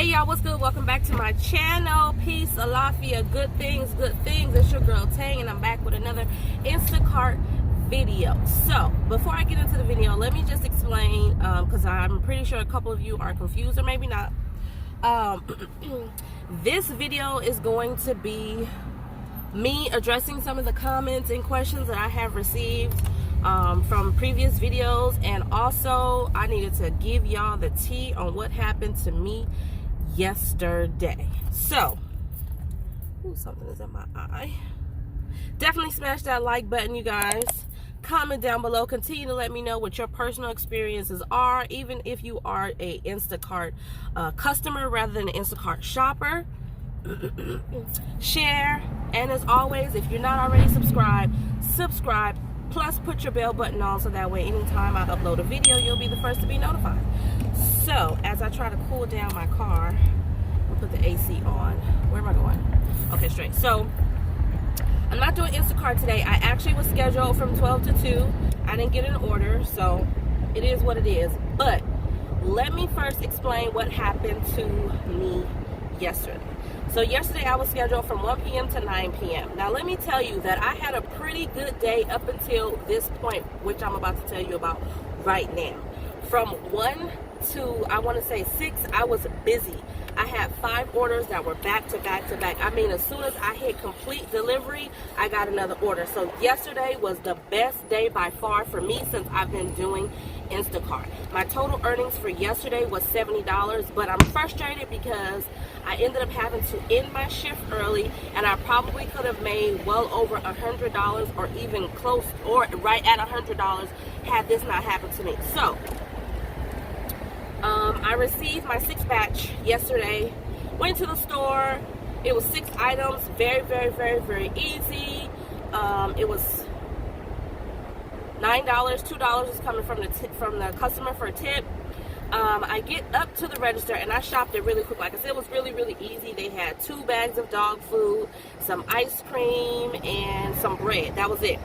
Hey y'all, what's good? Welcome back to my channel. Peace, alafia, good things, good things. It's your girl Tang, and I'm back with another Instacart video. So before I get into the video, let me just explain, because I'm pretty sure a couple of you are confused, or maybe not. This video is going to be me addressing some of the comments and questions that I have received from previous videos, and also I needed to give y'all the tea on what happened to me yesterday. So, something is in my eye. Definitely smash that like button, you guys. Comment down below. Continue to let me know what your personal experiences are, even if you are a Instacart customer rather than an Instacart shopper. Share, and as always, if you're not already subscribed, subscribe. Plus, put your bell button on so that way anytime I upload a video, you'll be the first to be notified. So, as I try to cool down my car, I'll put the AC on. Where am I going? Okay, straight. So, I'm not doing Instacart today. I actually was scheduled from 12 to 2. I didn't get an order, so it is what it is. But let me first explain what happened to me yesterday. So yesterday I was scheduled from 1 p.m. to 9 p.m. Now let me tell you that I had a pretty good day up until this point, which I'm about to tell you about right now. From 1 to, I want to say 6, I was busy. I had 5 orders that were back to back to back. I mean, as soon as I hit complete delivery, I got another order. So yesterday was the best day by far for me since I've been doing Instacart. My total earnings for yesterday was $70, but I'm frustrated because I ended up having to end my shift early, and I probably could have made well over $100 or even close or right at $100 had this not happened to me. So I received my 6th batch yesterday, went to the store. It was 6 items, very, very, very, very easy. It was $9, $2 is coming from the customer for a tip. I get up to the register and I shopped it really quick. Like I said, it was really, really easy. They had 2 bags of dog food, some ice cream, and some bread. That was it.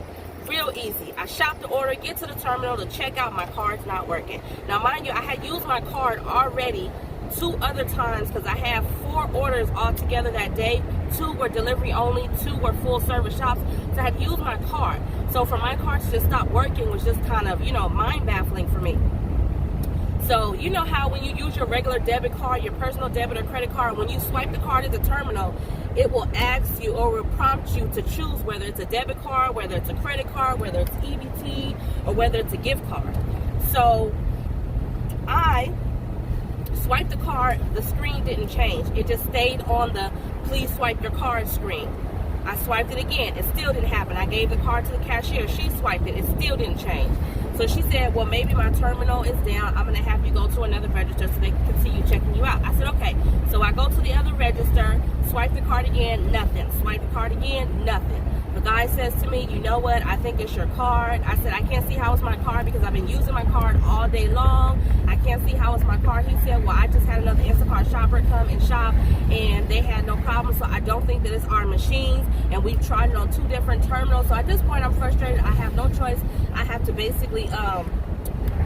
Real easy. I shopped the order, get to the terminal to check out. My card's not working. Now, mind you, I had used my card already 2 other times because I have 4 orders altogether that day. 2 were delivery only, 2 were full service shops. So I had used my card. So for my card to just stop working was just kind of, mind baffling for me. So you know how when you use your regular debit card, your personal debit or credit card, when you swipe the card at the terminal, it will ask you or will prompt you to choose whether it's a debit card, whether it's a credit card, whether it's EBT, or whether it's a gift card. So I swiped the card, the screen didn't change. It just stayed on the please swipe your card screen. I swiped it again. It still didn't happen. I gave the card to the cashier. She swiped it. It still didn't change. So she said, well, maybe my terminal is down. I'm going to have you go to another register so they can continue checking you out. I said, okay. So I go to the other register, swipe the card again, nothing. Swipe the card again, nothing. The guy says to me, you know what? I think it's your card. I said, I can't see how it's my card because I've been using my card all day long. I can't see how it's my card. He said, well, I just had another Instacart shopper come and shop, and they had no problem, so I don't think that it's our machines, and we've tried it on 2 different terminals. So at this point, I'm frustrated. I have no choice. I have to basically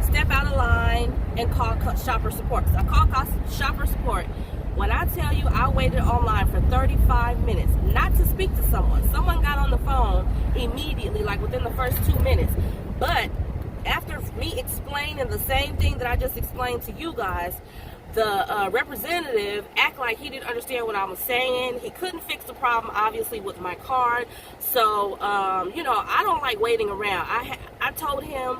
step out of line and call shopper support. So I called shopper support. When I tell you I waited online for 35 minutes, not to speak to someone. Someone got on the phone immediately, like within the first 2 minutes. But after me explaining the same thing that I just explained to you guys, the representative acted like he didn't understand what I was saying. He couldn't fix the problem, obviously, with my card. So, I don't like waiting around. I told him,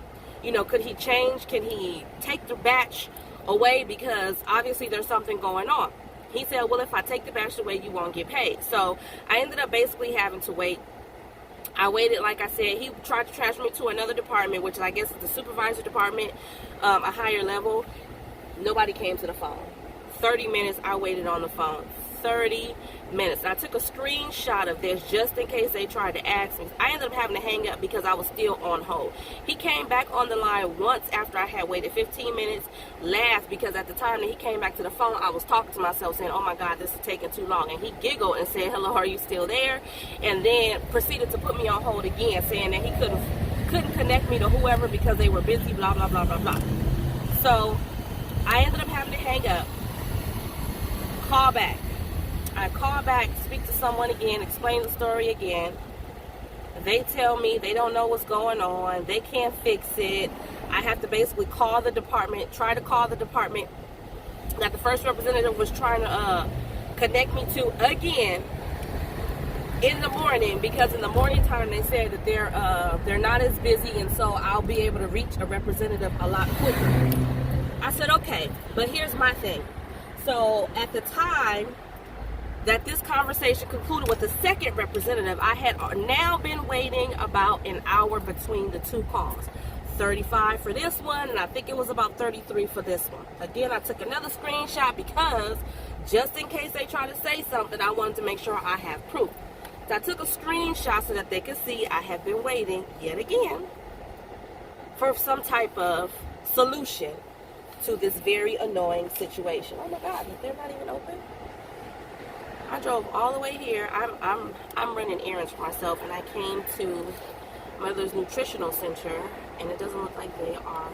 could he change? Can he take the batch away? Because obviously there's something going on. He said, well, if I take the batch away, you won't get paid. So I ended up basically having to wait. I waited, like I said. He tried to transfer me to another department, which I guess is the supervisor department, a higher level. Nobody came to the phone. 30 minutes I waited on the phone. 30 minutes. I took a screenshot of this just in case they tried to ask me. I ended up having to hang up because I was still on hold. He came back on the line once after I had waited 15 minutes, laughed because at the time that he came back to the phone, I was talking to myself saying, oh my God, this is taking too long. And he giggled and said, hello, are you still there? And then proceeded to put me on hold again, saying that he couldn't connect me to whoever because they were busy, blah, blah, blah, blah, blah. So I ended up having to hang up. call back. I call back, speak to someone again, explain the story again. They tell me they don't know what's going on. They can't fix it. I have to basically call the department, try to call the department that the first representative was trying to connect me to again in the morning, because in the morning time they said that they're not as busy, and so I'll be able to reach a representative a lot quicker. I said, okay, but here's my thing. So at the time that this conversation concluded with the second representative, I had now been waiting about an hour between the two calls. 35 for this one, and I think it was about 33 for this one. Again, I took another screenshot because just in case they try to say something, I wanted to make sure I have proof. So I took a screenshot so that they could see I have been waiting yet again for some type of solution to this very annoying situation. Oh my God, they're not even open. I drove all the way here. I'm running errands for myself, and I came to Mother's Nutritional Center, and it doesn't look like they are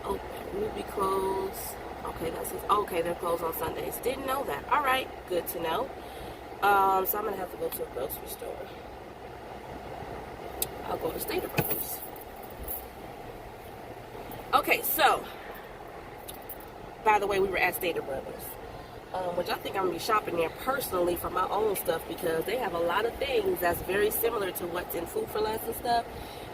open. Ruby closed. Okay, okay, they're closed on Sundays. Didn't know that. All right, good to know. So I'm gonna have to go to a grocery store. I'll go to Stater Brothers. Okay, so by the way, we were at Stater Brothers, which I think I'm gonna be shopping there personally for my own stuff, because they have a lot of things that's very similar to what's in Food for Less and stuff,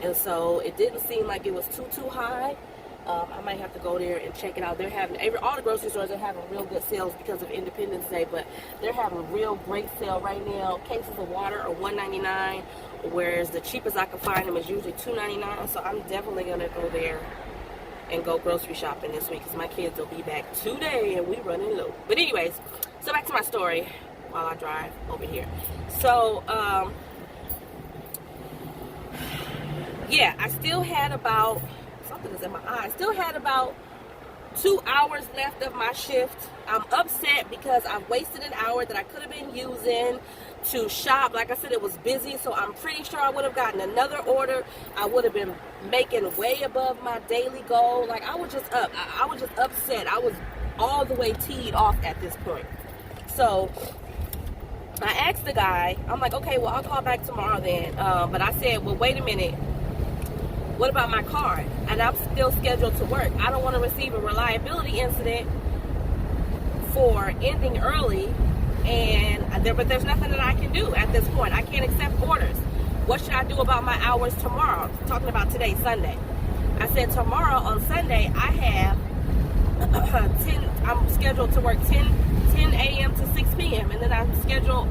and so it didn't seem like it was too high. I might have to go there and check it out. They're having all the grocery stores are having real good sales because of Independence Day, but they're having a real great sale right now. Cases of water are $1.99, whereas the cheapest I can find them is usually $2.99. So I'm definitely gonna go there and go grocery shopping this week, because my kids will be back today and we running low. But anyways, so back to my story while I drive over here. So yeah, I still had about, something is in my eye, I still had about 2 hours left of my shift. I'm upset because I've wasted an hour that I could have been using to shop. Like I said, it was busy, so I'm pretty sure I would have gotten another order. I would have been making way above my daily goal. Like, I was just I was just upset. I was all the way teed off at this point. So I asked the guy, I'm like, okay, well, I'll call back tomorrow then. But I said, well, wait a minute. What about my card? And I'm still scheduled to work. I don't want to receive a reliability incident for ending early, but there's nothing that I can do at this point. I can't accept orders. What should I do about my hours tomorrow? I'm talking about today, Sunday. I said tomorrow on Sunday, I have I'm scheduled to work 10 a.m. to 6 p.m. And then I'm scheduled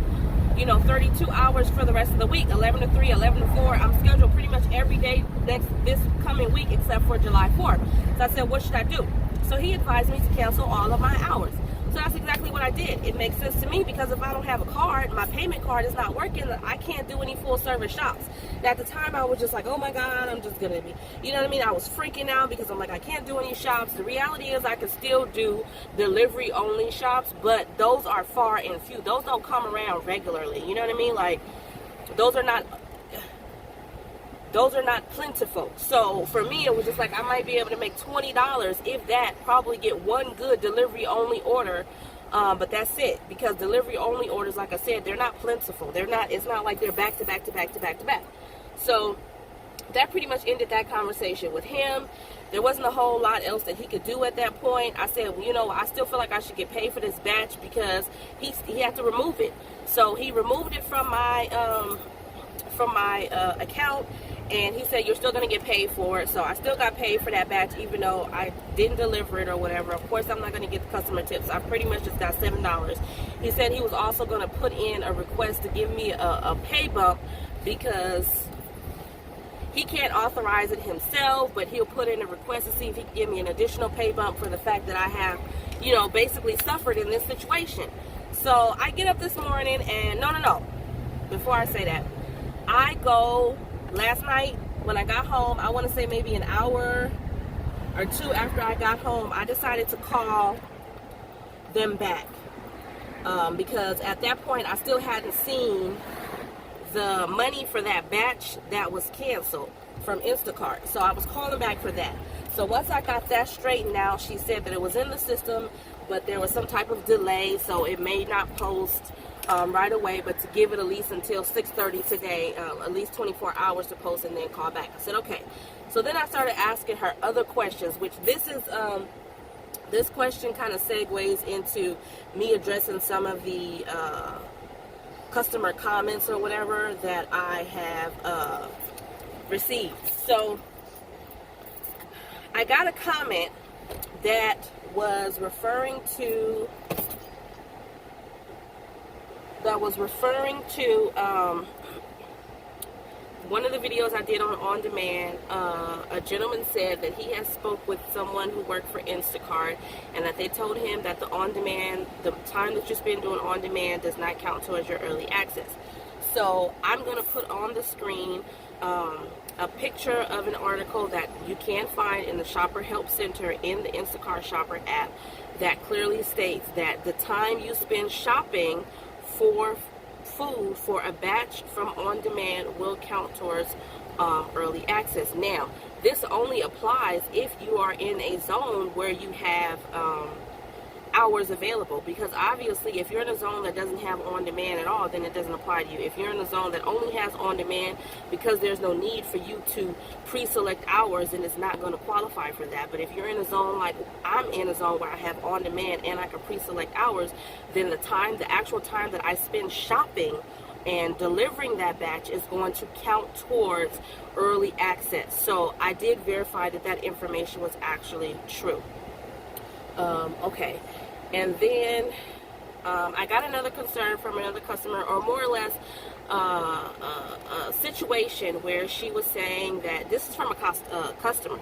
32 hours for the rest of the week, 11 to 3, 11 to 4. I'm scheduled pretty much every day this coming week except for July 4th. So I said, what should I do? So he advised me to cancel all of my hours. So that's exactly what I did. It makes sense to me, because if I don't have a card, my payment card is not working, I can't do any full service shops. And at the time, I was just like, oh my God, I'm just going to be, you know what I mean? I was freaking out because I'm like, I can't do any shops. The reality is I can still do delivery only shops, but those are far and few. Those don't come around regularly. You know what I mean? Like, those are not plentiful. So for me, it was just like, I might be able to make $20, if that, probably get one good delivery only order. But that's it, because delivery only orders, like I said, they're not plentiful. It's not like they're back to back to back to back to back. So that pretty much ended that conversation with him. There wasn't a whole lot else that he could do at that point. I said, well, I still feel like I should get paid for this batch, because he had to remove it. So he removed it from my account, and he said, you're still going to get paid for it. So I still got paid for that batch, even though I didn't deliver it or whatever. Of course, I'm not going to get the customer tips. I pretty much just got $7. He said he was also going to put in a request to give me a pay bump, because he can't authorize it himself, but he'll put in a request to see if he can give me an additional pay bump for the fact that I have, basically suffered in this situation. So I get up this morning, and no. Before I say that, I go last night when I got home, I want to say maybe an hour or two after I got home, I decided to call them back, because at that point I still hadn't seen the money for that batch that was canceled from Instacart. So I was calling back for that. So once I got that straightened out, she said that it was in the system, but there was some type of delay, so it may not post right away, but to give it at least until 6:30 today, at least 24 hours to post, and then call back. I said, okay. So then I started asking her other questions, which this question kind of segues into me addressing some of the customer comments or whatever that I have received. So I got a comment that was referring to one of the videos I did on demand. A gentleman said that he has spoke with someone who worked for Instacart, and that they told him that the time that you spend doing on demand does not count towards your early access. So I'm going to put on the screen a picture of an article that you can find in the Shopper Help Center in the Instacart Shopper app that clearly states that the time you spend shopping for food for a batch from on demand will count towards early access. Now, this only applies if you are in a zone where you have hours available, because obviously if you're in a zone that doesn't have on demand at all, then it doesn't apply to you. If you're in a zone that only has on demand because there's no need for you to pre-select hours, then it's not going to qualify for that. But if you're in a zone like I'm in a zone where I have on demand and I can pre-select hours, then the actual time that I spend shopping and delivering that batch is going to count towards early access. So I did verify that information was actually true. Okay. And then I got another concern from another customer, or more or less a situation where she was saying that, this is from a customer.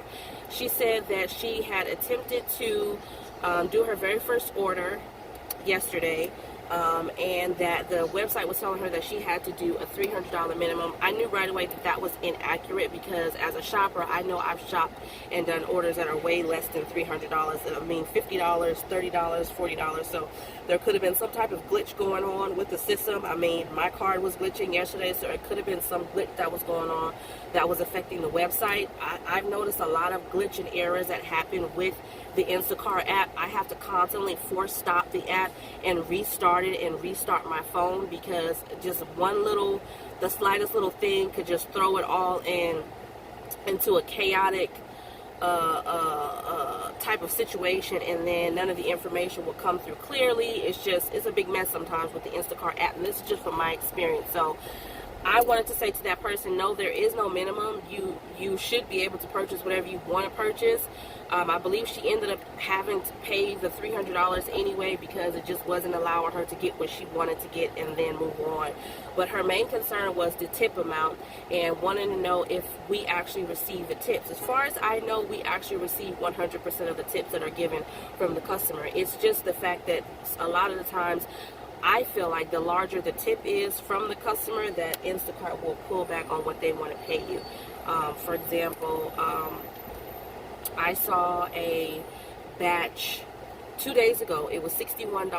She said that she had attempted to do her very first order yesterday, and that the website was telling her that she had to do a $300 minimum. I knew right away that was inaccurate, because as a shopper, I know I've shopped and done orders that are way less than $300. I mean, $50, $30, $40. So there could have been some type of glitch going on with the system. I mean, my card was glitching yesterday, so it could have been some glitch that was going on that was affecting the website. I've noticed a lot of glitch and errors that happen with the Instacart app. I have to constantly force stop the app and restart it and restart my phone, because just the slightest little thing could just throw it all into a chaotic type of situation, and then none of the information will come through clearly. It's a big mess sometimes with the Instacart app, and this is just from my experience. So I wanted to say to that person, no, there is no minimum. You should be able to purchase whatever you want to purchase. I believe she ended up having to pay the $300 anyway, because it just wasn't allowing her to get what she wanted to get and then move on. But her main concern was the tip amount, and wanting to know if we actually receive the tips. As far as I know, we actually receive 100% of the tips that are given from the customer. It's just the fact that a lot of the times I feel like the larger the tip is from the customer, that Instacart will pull back on what they want to pay you. For example, I saw a batch 2 days ago. It was $61.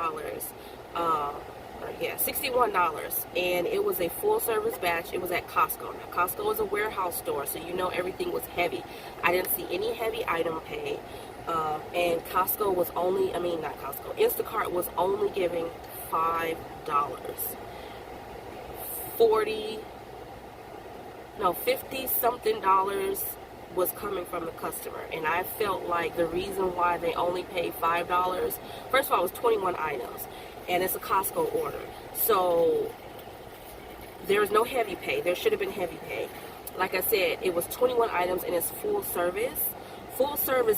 $61, and it was a full service batch. It was at Costco. Now, Costco is a warehouse store, so you know everything was heavy. I didn't see any heavy item pay, and Instacart was only giving $5. 50 something dollars was coming from the customer, and I felt like the reason why they only paid $5, first of all, it was 21 items, and it's a Costco order, so there's no heavy pay. There should have been heavy pay. Like I said, it was 21 items, and it's full service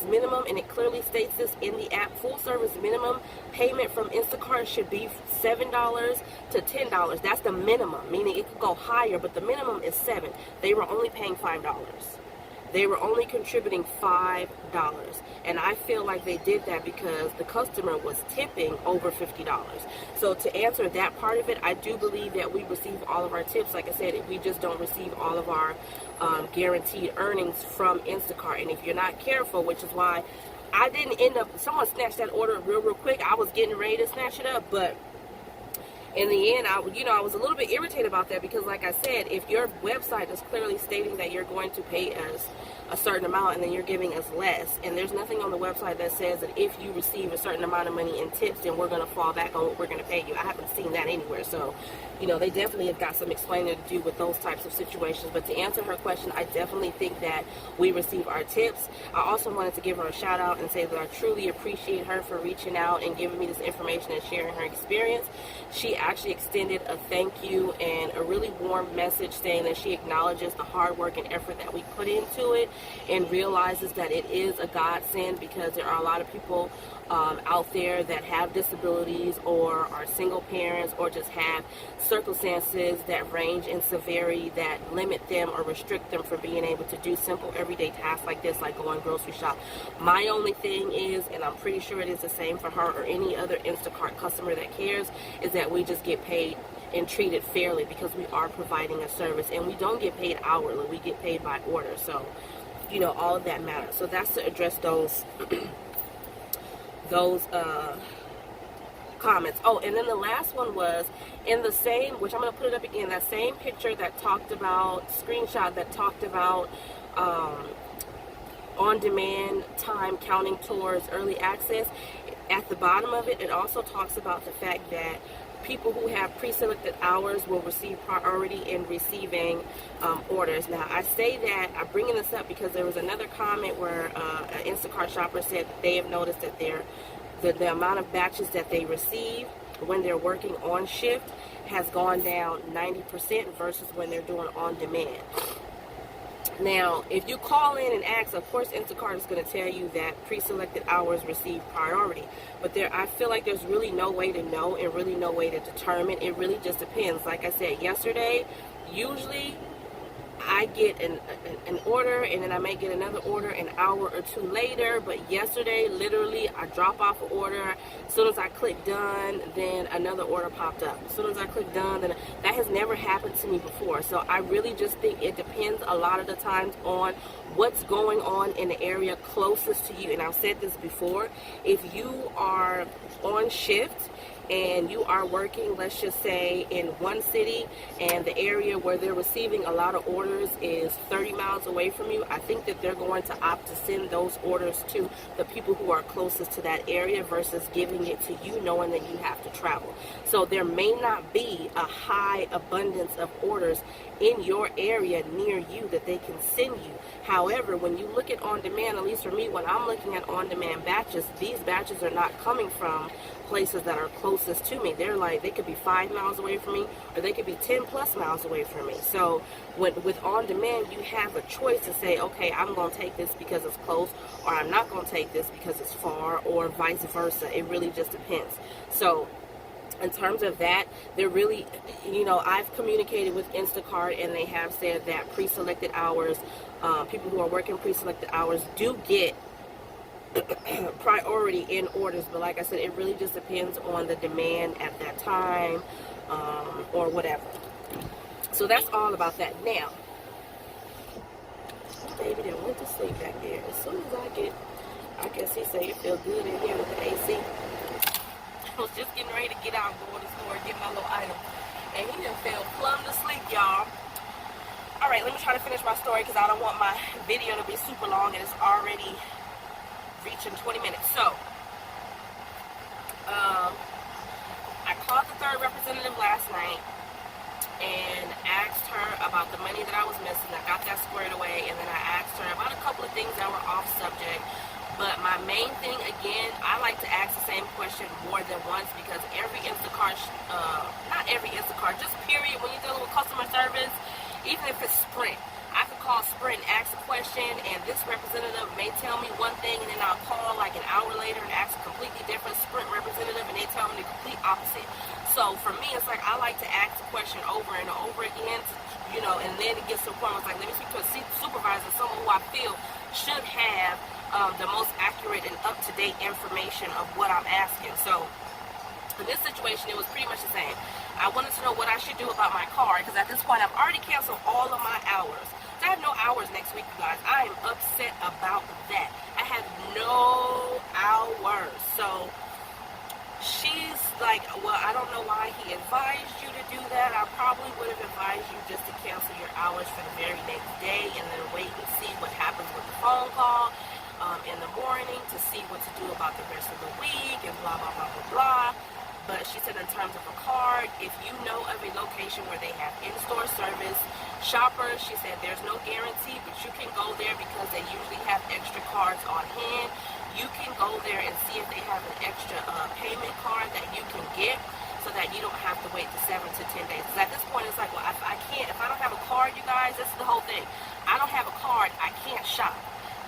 minimum, and it clearly states this in the app. Full service minimum payment from Instacart should be $7 to $10. That's the minimum, meaning it could go higher, but the minimum is $7. They were only paying $5. They were only contributing $5, and I feel like they did that because the customer was tipping over $50. So to answer that part of it, I do believe that we receive all of our tips. Like I said, we just don't receive all of our guaranteed earnings from Instacart. And if you're not careful, which is why I didn't end up, someone snatched that order real quick. I was getting ready to snatch it up, but in the end, I was a little bit irritated about that because, like I said, if your website is clearly stating that you're going to pay us a certain amount and then you're giving us less, and there's nothing on the website that says that if you receive a certain amount of money in tips, then we're going to fall back on what we're going to pay you. I haven't seen that anywhere. So, they definitely have got some explaining to do with those types of situations. But to answer her question, I definitely think that we receive our tips. I also wanted to give her a shout out and say that I truly appreciate her for reaching out and giving me this information and sharing her experience. She actually extended a thank you and a really warm message saying that she acknowledges the hard work and effort that we put into it and realizes that it is a godsend because there are a lot of people out there that have disabilities or are single parents or just have circumstances that range in severity that limit them or restrict them from being able to do simple everyday tasks like this, like going grocery shop. My only thing is, and I'm pretty sure it is the same for her or any other Instacart customer that cares, is that we just get paid and treated fairly because we are providing a service, and we don't get paid hourly, we get paid by order. So all of that matters. So that's to address those comments. Oh, and then the last one was in the same, which I'm going to put it up again, that same picture that talked about, screenshot that talked about on-demand time counting towards early access. At the bottom of it, it also talks about the fact that people who have pre-selected hours will receive priority in receiving orders. Now, I say that, I'm bringing this up because there was another comment where an Instacart shopper said that they have noticed that the amount of batches that they receive when they're working on shift has gone down 90% versus when they're doing on demand. Now, if you call in and ask, of course, Instacart is going to tell you that pre-selected hours receive priority. But I feel like there's really no way to know and really no way to determine. It really just depends. Like I said yesterday, usually I get an order and then I may get another order an hour or two later. But yesterday, literally, I drop off an order. As soon as I click done, then another order popped up. As soon as I click done, then that has never happened to me before. So I really just think it depends a lot of the times on what's going on in the area closest to you. And I've said this before, if you are on shift and you are working, let's just say, in one city and the area where they're receiving a lot of orders is 30 miles away from you, I think that they're going to opt to send those orders to the people who are closest to that area versus giving it to you knowing that you have to travel. So there may not be a high abundance of orders in your area near you that they can send you. However, when you look at on-demand, at least for me, when I'm looking at on-demand batches, these batches are not coming from places that are closest to me. They could be 5 miles away from me, or they could be 10 plus miles away from me. So with on-demand, you have a choice to say, okay, I'm going to take this because it's close, or I'm not going to take this because it's far, or vice versa. It really just depends. So in terms of that, they're really, I've communicated with Instacart and they have said that pre-selected hours, people who are working pre-selected hours do get priority in orders. But like I said, it really just depends on the demand at that time or whatever. So that's all about that. Now, baby done went to sleep back there. As soon as I guess he said it feel good in here with the AC. I was just getting ready to get out and go to the store and get my little item. And he done fell plumb to sleep, y'all. Alright, let me try to finish my story because I don't want my video to be super long and it's already reaching 20 minutes. So, I called the third representative last night and asked her about the money that I was missing. I got that squared away, and then I asked her about a couple of things that were off subject. But my main thing, again, I like to ask the same question more than once because every Instacart, not every Instacart, just period, when you're dealing with customer service, even if it's Sprint, I could call Sprint and ask a question, and this representative may tell me one thing, and then I'll call like an hour later and ask a completely different Sprint representative, and they tell me the complete opposite. So for me, it's like I like to ask the question over and over again, and then it gets to a point where it's like, let me speak to a supervisor, someone who I feel should have the most accurate and up-to-date information of what I'm asking. So in this situation, it was pretty much the same. I wanted to know what I should do about my car because at this point, I've already canceled all of my hours. So I have no hours next week, you guys. I am upset about that. I have no hours. So like, well, I don't know why he advised you to do that. I probably would have advised you just to cancel your hours for the very next day and then wait and see what happens with the phone call in the morning to see what to do about the rest of the week and blah, blah, blah, blah, blah. But she said in terms of a card, if you know of a location where they have in-store service, shoppers, she said there's no guarantee, but you can go there because they usually have extra cards on hand. You can go there and see if they have an extra payment card that you can get so that you don't have to wait the 7 to 10 days. Because at this point, it's like, well, if I don't have a card, you guys, this is the whole thing. I don't have a card, I can't shop.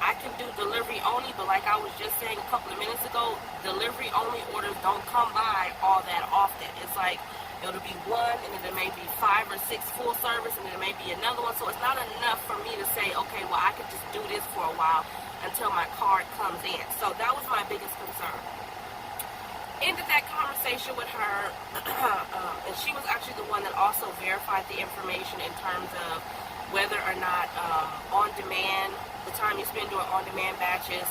I can do delivery only, but like I was just saying a couple of minutes ago, delivery only orders don't come by all that often. It's like it'll be one, and then there may be 5 or 6 full service, and then there may be another one. So it's not enough for me to say, okay, well, I could just do this for a while until my card comes in. So that was my biggest concern. Ended that conversation with her, and she was actually the one that also verified the information in terms of whether or not on demand, the time you spend doing on-demand batches,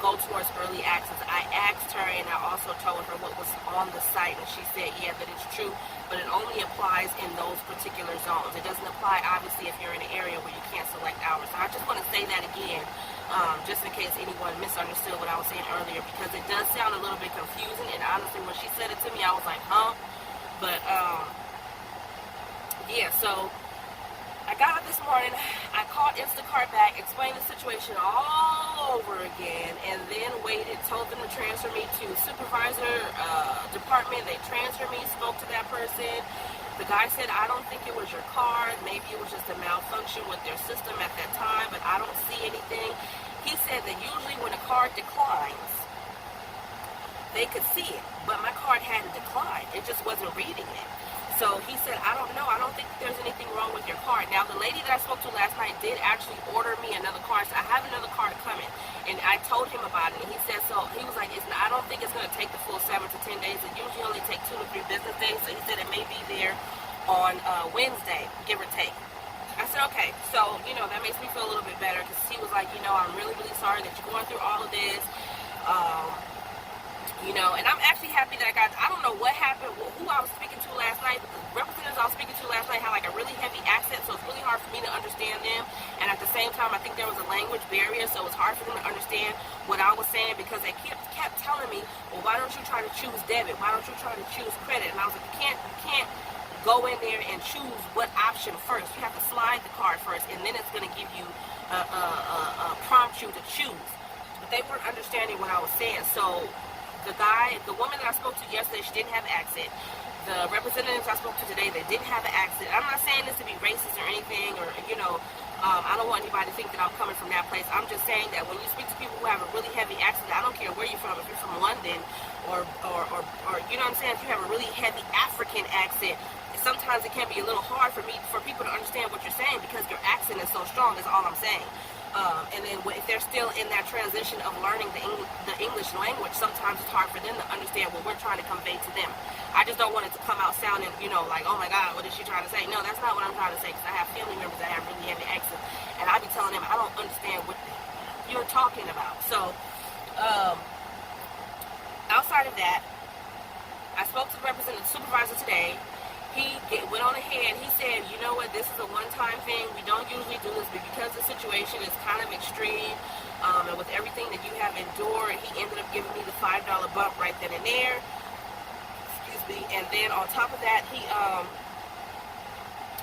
go towards early access. I asked her, and I also told her what was on the site, and she said, yeah, that it's true, but it only applies in those particular zones. It doesn't apply, obviously, if you're in an area where you can't select hours. So I just want to say that again, just in case anyone misunderstood what I was saying earlier, because it does sound a little bit confusing, and honestly, when she said it to me, I was like, huh? But, yeah, so I got up this morning, I called Instacart back, explained the situation all over again, and then waited, told them to transfer me to supervisor department. They transferred me, spoke to that person. The guy said, I don't think it was your card. Maybe it was just a malfunction with their system at that time, but I don't see anything. He said that usually when a card declines, they could see it, but my card hadn't declined. It just wasn't reading it. So he said, I don't know. I don't think there's anything wrong with your card. Now, the lady that I spoke to last night did actually order me another card. So I have another card coming. And I told him about it. And he said, so he was like, I don't think it's going to take the full 7 to 10 days. It usually only takes 2 to 3 business days. So he said it may be there on Wednesday, give or take. I said, okay. So, that makes me feel a little bit better because he was like, I'm really, really sorry that you're going through all of this. And I'm actually happy that I don't know what happened, who I was speaking to last night, but the representatives I was speaking to last night had like a really heavy accent, so it's really hard for me to understand them. And at the same time, I think there was a language barrier, so it was hard for them to understand what I was saying because they kept telling me, well, why don't you try to choose debit? Why don't you try to choose credit? And I was like, you can't go in there and choose what option first. You have to slide the card first, and then it's going to give you, prompt you to choose. But they weren't understanding what I was saying, so the woman that I spoke to yesterday, she didn't have accent. The representatives I spoke to today, they didn't have an accent. I'm not saying this to be racist or anything, or, I don't want anybody to think that I'm coming from that place. I'm just saying that when you speak to people who have a really heavy accent, I don't care where you're from, if you're from London or you know what I'm saying, if you have a really heavy African accent, sometimes it can be a little hard for people to understand what you're saying because your accent is so strong, is all I'm saying. And then if they're still in that transition of learning the English language, sometimes it's hard for them to understand what we're trying to convey to them. I just don't want it to come out sounding, like, oh my God, what is she trying to say? No, that's not what I'm trying to say, because I have family members that have really heavy accents, and I be telling them, I don't understand what you're talking about. So, outside of that, I spoke to the representative supervisor today. He went on ahead, he said, you know what, this is a one-time thing, we don't usually do this, but because the situation is kind of extreme, and with everything that you have endured, he ended up giving me the $5 bump right then and there, and then on top of that,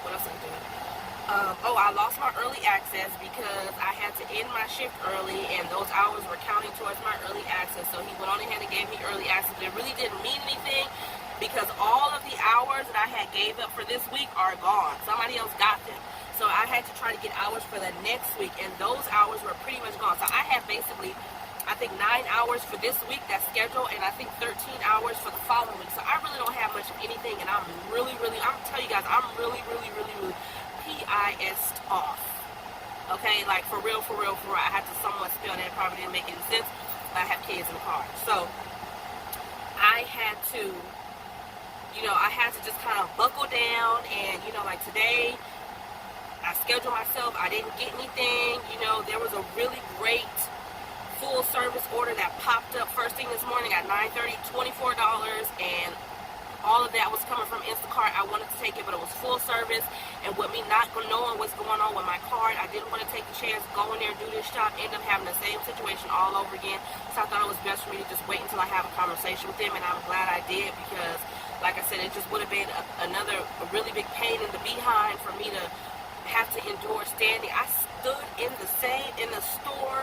what else did I do? I lost my early access because I had to end my shift early, and those hours were counting towards my early access, so he went on ahead and gave me early access, but it really didn't mean anything, because all of the hours that I had gave up for this week are gone. Somebody else got them. So I had to try to get hours for the next week, and those hours were pretty much gone. So I had basically, I think 9 hours for this week that's scheduled, and I think 13 hours for the following week. So I really don't have much of anything, and I'm telling you guys, I'm really PIS'd off. Okay, like for real. I had to somewhat spell that. It probably didn't make any sense, but I have kids in the car. So I had to just kind of buckle down, and, like today, I scheduled myself, I didn't get anything, there was a really great full service order that popped up first thing this morning at 9:30, $24, and all of that was coming from Instacart. I wanted to take it, but it was full service, and with me not knowing what's going on with my card, I didn't want to take the chance, go in there, do this shop, end up having the same situation all over again. So I thought it was best for me to just wait until I have a conversation with them, and I'm glad I did, because like I said, it just would have been another really big pain in the behind for me to have to endure standing. I stood in the store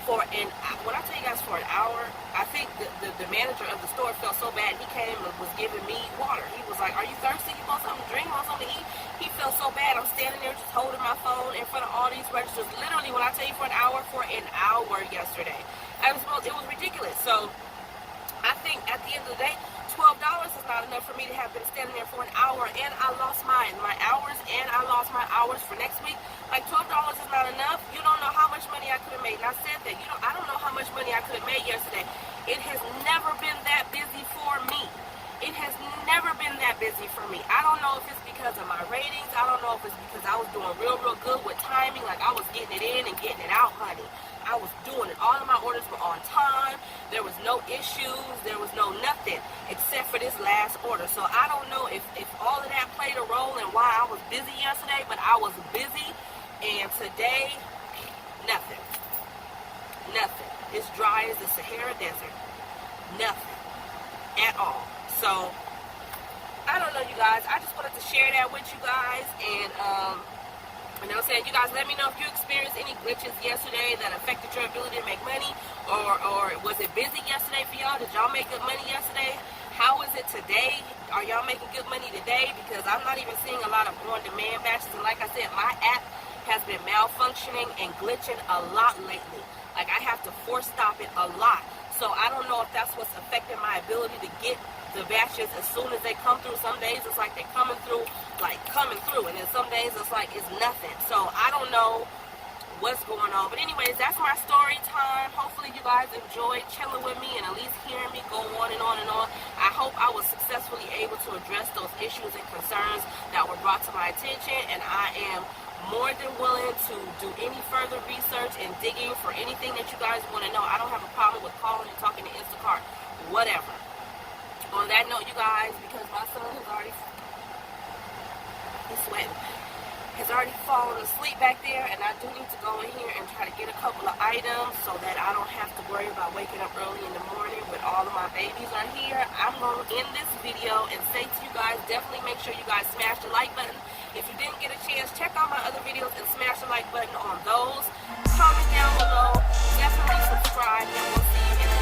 for when I tell you guys for an hour. I think the manager of the store felt so bad, he came and was giving me water. He was like, "Are you thirsty? You want something to drink? Want something to eat?" He felt so bad. I'm standing there just holding my phone in front of all these registers. Literally, when I tell you for an hour yesterday. It was ridiculous. So I think at the end of the day, $12 is not enough for me to have been standing there for an hour, and I lost my hours, and I lost my hours for next week. Like, $12 is not enough. You don't know how much money I could have made. And I said that. I don't know how much money I could have made yesterday. It has never been that busy for me. It has never been that busy for me. I don't know if it's because of my ratings. I don't know if it's because I was doing real good with timing. Like, I was getting it in and getting it out, honey. I was doing it. All of my orders were on time. There was no issues. There was no nothing except for this last order. So I don't know if all of that played a role in why I was busy yesterday, but I was busy. And today, nothing. Nothing. It's dry as the Sahara Desert. Nothing at all. So I don't know, you guys. I just wanted to share that with you guys. And you know what I'm saying? You guys, let me know if you experienced any glitches yesterday that affected your ability to make money, or was it busy yesterday for y'all? Did y'all make good money yesterday? How is it today? Are y'all making good money today? Because I'm not even seeing a lot of on-demand batches. And like I said, my app has been malfunctioning and glitching a lot lately. Like, I have to force stop it a lot. So I don't know if that's what's affecting my ability to get the batches as soon as they come through. Some days it's like they're coming through, and then some days it's like it's nothing. So I don't know what's going on. But anyways, that's my story time. Hopefully you guys enjoyed chilling with me and at least hearing me go on and on and on. I hope I was successfully able to address those issues and concerns that were brought to my attention, and I am more than willing to do any further research and digging for anything that you guys want to know. I don't have a problem with calling and talking to Instacart, whatever. On that note, you guys, because my son has already, he's sweating, has already fallen asleep back there, and I do need to go in here and try to get a couple of items so that I don't have to worry about waking up early in the morning when all of my babies are here. I'm going to end this video and say to you guys, definitely make sure you guys smash the like button. If you didn't get a chance, check out my other videos and smash the like button on those. Comment down below, definitely subscribe, and we'll see you in the